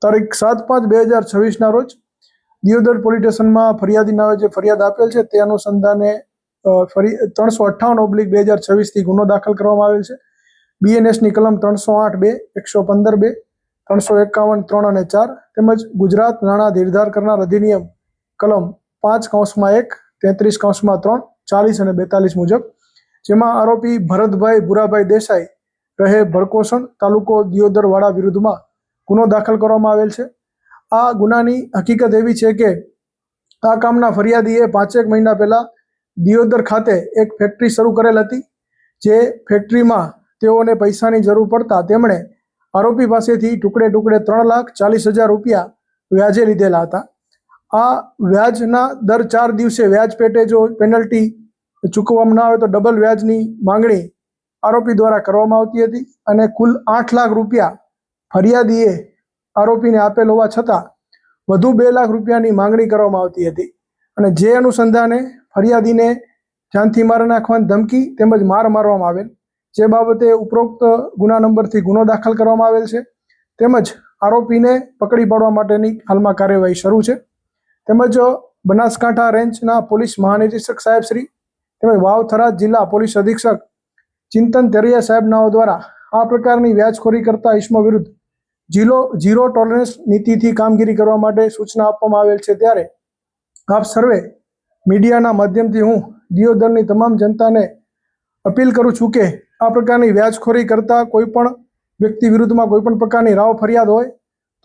તારીખ 7/5/2026 રોજ દિયોદર પોલીસ સ્ટેશનમાં ફરિયાદી નામે જે ફરિયાદ આપેલ છે તે અનુસંધાને 358/2026 થી ગુનો દાખલ કરવામાં આવેલ છે। બીએનએસની કલમ 308(2), 115(2), 351(3) અને 4 તેમજ ગુજરાત નાણાં ધીરધાર કરનાર અધિનિયમ કલમ 5(1), 33(3), 40 અને 42 મુજબ, જેમાં આરોપી ભરતભાઈ ભુરાભાઈ દેસાઈ રહે ભરકોસણ, તાલુકો દિયોદર વાળા વિરુદ્ધમાં ગુનો દાખલ કરવામાં આવેલ છે। આ ગુનાની હકીકત એવી છે કે આ કામના ફરિયાદીએ 5 મહિના પહેલા દિયોદર ખાતે એક ફેક્ટરી શરૂ કરેલ હતી, જે ફેક્ટરીમાં તેઓને પૈસાની જરૂર પડતા તેમણે આરોપી પાસેથી ટુકડે 3,40,000 રૂપિયા વ્યાજે લીધેલા હતા। આ વ્યાજના દર 4 દિવસે વ્યાજ પેટે જો પેનલ્ટી ચૂકવવામાં ના આવે તો ડબલ વ્યાજની માંગણી આરોપી દ્વારા કરવામાં આવતી હતી અને કુલ 8 લાખ રૂપિયા ફરિયાદીએ આરોપીને આપેલ હોવા છતાં વધુ 2 લાખ રૂપિયાની માંગણી કરવામાં આવતી હતી અને જે અનુસંધાને ફરિયાદીને જાનથી મારી નાખવાની ધમકી તેમજ માર મારવામાં આવેલ, જે બાબતે ઉપરોક્ત ગુના નંબરથી ગુનો દાખલ કરવામાં આવેલ છે તેમજ આરોપીને પકડી પાડવા માટેની હાલમાં કાર્યવાહી શરૂ છે। તેમજ બનાસકાંઠા રેન્જના પોલીસ મહાનિરીક્ષક સાહેબ શ્રી તેમજ વાવ થરાદ જિલ્લા પોલીસ અધિક્ષક ચિંતન તેરિયા સાહેબનાઓ દ્વારા આ પ્રકારની વ્યાજખોરી કરતા ઇસમો વિરુદ્ધ ઝીરો ટોલરન્સ નીતિથી કામગીરી કરવા માટે સૂચના આપવામાં આવેલ છે। ત્યારે આપ સર્વે મીડિયાના માધ્યમથી હું દિયોદરની તમામ જનતાને અપીલ કરું છું કે આ પ્રકારની વ્યાજખોરી કરતા કોઈપણ વ્યક્તિ વિરુદ્ધમાં કોઈપણ પ્રકારની રાવ ફરિયાદ હોય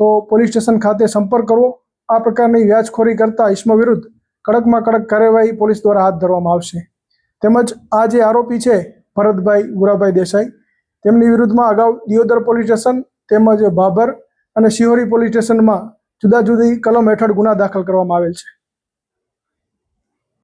તો પોલીસ સ્ટેશન ખાતે સંપર્ક કરવો। આ પ્રકારની વ્યાજખોરી કરતા ઇસમો વિરુદ્ધ કડકમાં કડક કાર્યવાહી પોલીસ દ્વારા હાથ ધરવામાં આવશે। તેમજ આ જે આરોપી છે ભરતભાઈ ભુરાભાઈ દેસાઈ, તેમની વિરુદ્ધમાં અગાઉ દિયોદર પોલીસ સ્ટેશન તેમજ ભાભર અને શિહોરી પોલીસ સ્ટેશનમાં જુદા જુદી કલમ હેઠળ ગુના દાખલ કરવામાં આવેલ છે।